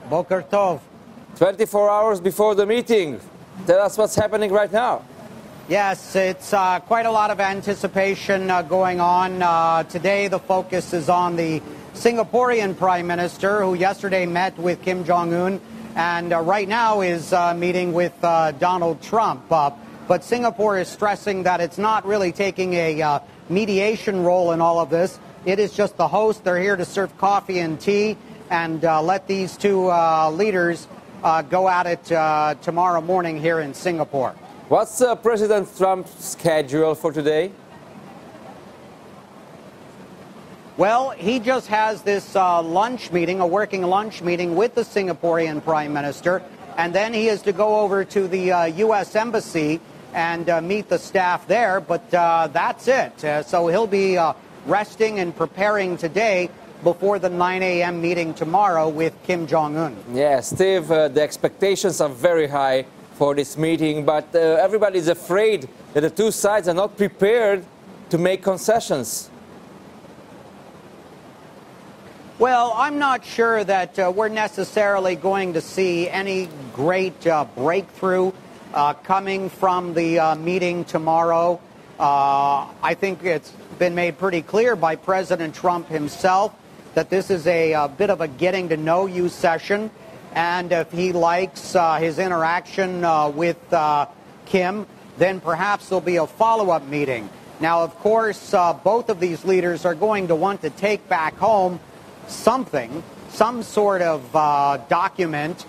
Boker Tov. 24 hours before the meeting. Tell us what's happening right now. Yes, it's quite a lot of anticipation going on. Today the focus is on the Singaporean Prime Minister, who yesterday met with Kim Jong-un and right now is meeting with Donald Trump. But Singapore is stressing that it's not really taking a mediation role in all of this. It is just the host. They're here to serve coffee and tea and let these two leaders go at it tomorrow morning here in Singapore. What's President Trump's schedule for today? Well, he just has this lunch meeting, a working lunch meeting with the Singaporean Prime Minister, and then he is to go over to the U.S. Embassy and meet the staff there, but that's it. So he'll be resting and preparing today before the 9 a.m. meeting tomorrow with Kim Jong-un. Yeah, Steve, the expectations are very high for this meeting, but everybody is afraid that the two sides are not prepared to make concessions. Well, I'm not sure that we're necessarily going to see any great breakthrough coming from the meeting tomorrow. I think it's been made pretty clear by President Trump himself that this is a bit of a getting-to-know-you session, and if he likes his interaction with Kim, then perhaps there'll be a follow-up meeting. Now, of course, both of these leaders are going to want to take back home something, some sort of document,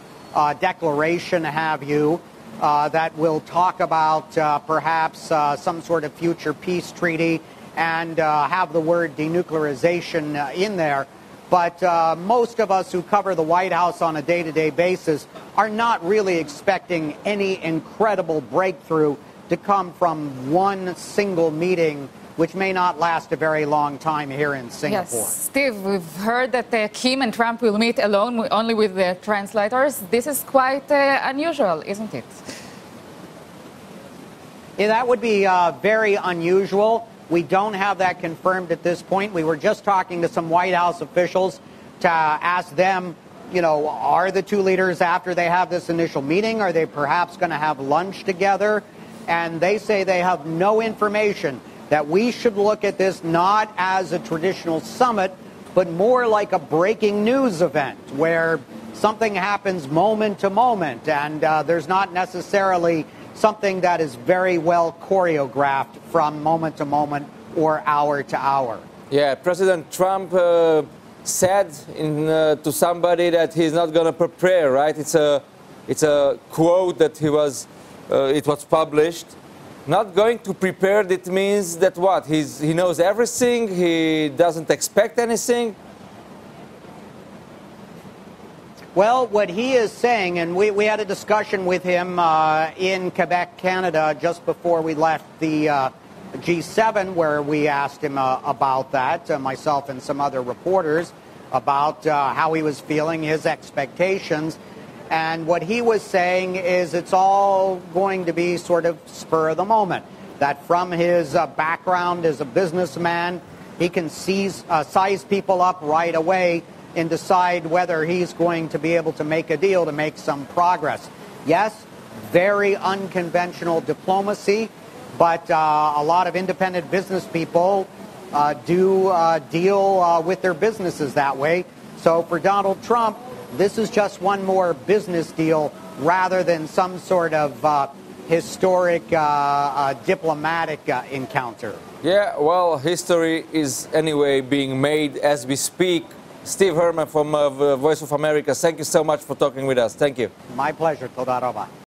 declaration, have you, that will talk about perhaps some sort of future peace treaty and have the word denuclearization in there. But most of us who cover the White House on a day-to-day basis are not really expecting any incredible breakthrough to come from one single meeting, which may not last a very long time here in Singapore. Yes, Steve, we've heard that Kim and Trump will meet alone, only with the translators. This is quite unusual, isn't it? Yeah, that would be very unusual. We don't have that confirmed at this point. We were just talking to some White House officials to ask them, you know, are the two leaders, after they have this initial meeting, are they perhaps going to have lunch together? And they say they have no information, that we should look at this not as a traditional summit, but more like a breaking news event where something happens moment to moment, and there's not necessarily something that is very well choreographed from moment to moment or hour to hour. Yeah, President Trump said to somebody that he's not going to prepare, right? It's a quote that it was published. Not going to prepare, that means that what? He knows everything, he doesn't expect anything? Well, what he is saying, and we had a discussion with him in Quebec, Canada, just before we left the G7, where we asked him about that, myself and some other reporters, about how he was feeling, his expectations. And what he was saying is it's all going to be sort of spur of the moment, that from his background as a businessman, he can size people up right away and decide whether he's going to be able to make a deal to make some progress. Yes, very unconventional diplomacy, but a lot of independent business people do deal with their businesses that way. So for Donald Trump, this is just one more business deal rather than some sort of historic diplomatic encounter. Yeah, well, history is anyway being made as we speak. Steve Herman from Voice of America, thank you so much for talking with us. Thank you. My pleasure. Toda raba.